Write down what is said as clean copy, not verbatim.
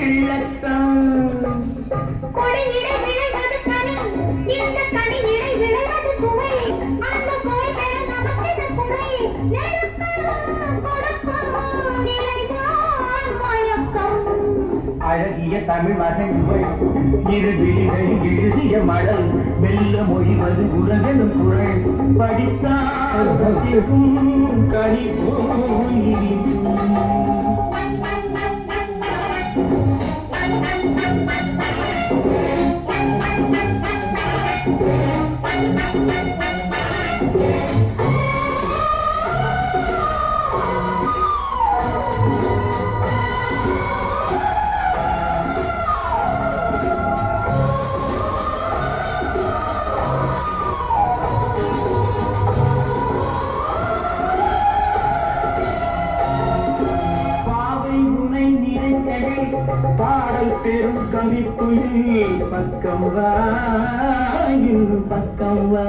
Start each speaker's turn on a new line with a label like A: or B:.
A: உள்ளத்தம்
B: கொடியிடை விளைவது கனி இந்த கனியிடை விளைவது சுவை அந்த சுவை பெற நமக்கென குறை நெருப்பம் கொடுக்கும் நிலைதான் மயக்கம்
A: அழகிய தமிழ் மகன் இரு விழிகளில் எழுதிய மடல் மெல்ல மொழிவது உறவெனும் குரல் படித்தால் கனி பாடல் பெரும் கவிக்குயில் பக்கம் வா பக்கம் வா